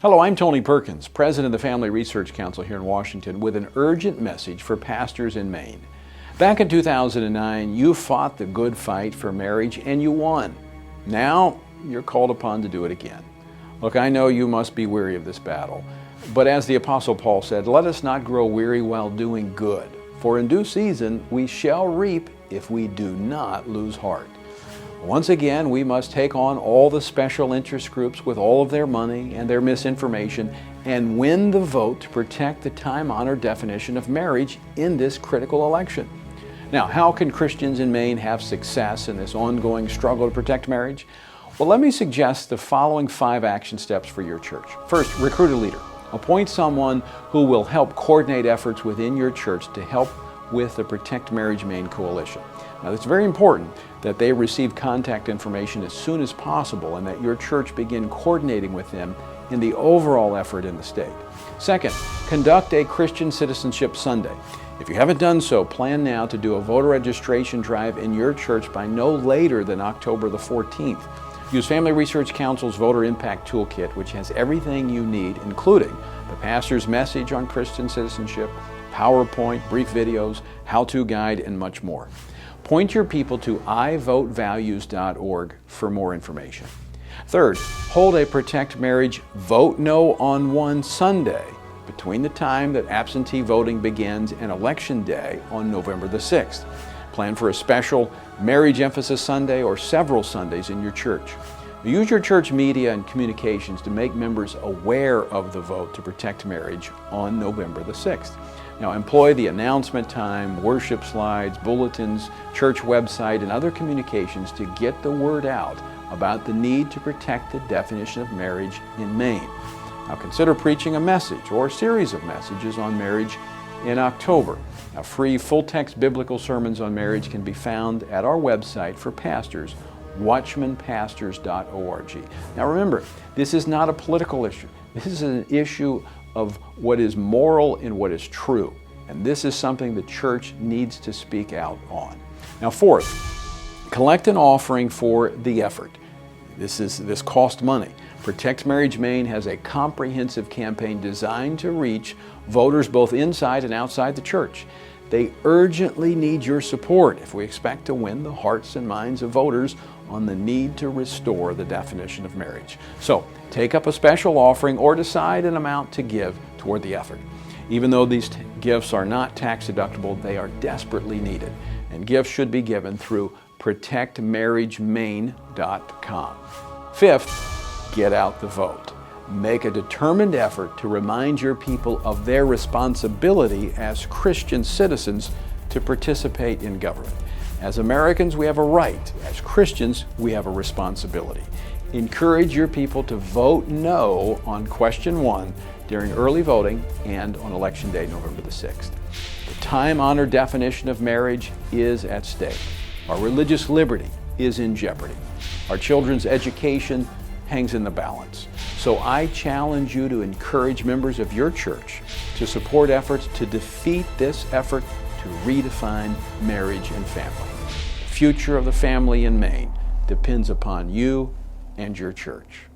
Hello, I'm Tony Perkins, President of the Family Research Council here in Washington, with an urgent message for pastors in Maine. Back in 2009, you fought the good fight for marriage and you won. Now, you're called upon to do it again. Look, I know you must be weary of this battle, but as the Apostle Paul said, let us not grow weary while doing good, for in due season we shall reap if we do not lose heart. Once again, we must take on all the special interest groups with all of their money and their misinformation and win the vote to protect the time-honored definition of marriage in this critical election. Now, how can Christians in Maine have success in this ongoing struggle to protect marriage? Well, let me suggest the following 5 action steps for your church. First, recruit a leader. Appoint someone who will help coordinate efforts within your church to help with the Protect Marriage Maine Coalition. Now, it's very important that they receive contact information as soon as possible and that your church begin coordinating with them in the overall effort in the state. Second, conduct a Christian Citizenship Sunday. If you haven't done so, plan now to do a voter registration drive in your church by no later than October the 14th. Use Family Research Council's Voter Impact Toolkit, which has everything you need, including the pastor's message on Christian citizenship, PowerPoint, brief videos, how-to guide, and much more. Point your people to ivotevalues.org for more information. Third, hold a Protect Marriage Vote No on One Sunday between the time that absentee voting begins and Election Day on November the 6th. Plan for a special Marriage Emphasis Sunday or several Sundays in your church. Use your church media and communications to make members aware of the vote to protect marriage on November the 6th. Now, employ the announcement time, worship slides, bulletins, church website, and other communications to get the word out about the need to protect the definition of marriage in Maine. Now, consider preaching a message or a series of messages on marriage in October. Now, free full-text biblical sermons on marriage can be found at our website for pastors, watchmanpastors.org. Now remember, this is not a political issue. This is an issue of what is moral and what is true. And this is something the church needs to speak out on. Now fourth, collect an offering for the effort. This costs money. Protect Marriage Maine has a comprehensive campaign designed to reach voters both inside and outside the church. They urgently need your support if we expect to win the hearts and minds of voters on the need to restore the definition of marriage. So, take up a special offering or decide an amount to give toward the effort. Even though these gifts are not tax deductible, they are desperately needed, and gifts should be given through protectmarriagemaine.com. Fifth, get out the vote. Make a determined effort to remind your people of their responsibility as Christian citizens to participate in government. As Americans, we have a right. As Christians, we have a responsibility. Encourage your people to vote no on question 1 during early voting and on Election Day, November the 6th. The time-honored definition of marriage is at stake. Our religious liberty is in jeopardy. Our children's education hangs in the balance. So I challenge you to encourage members of your church to support efforts to defeat this effort to redefine marriage and family. The future of the family in Maine depends upon you and your church.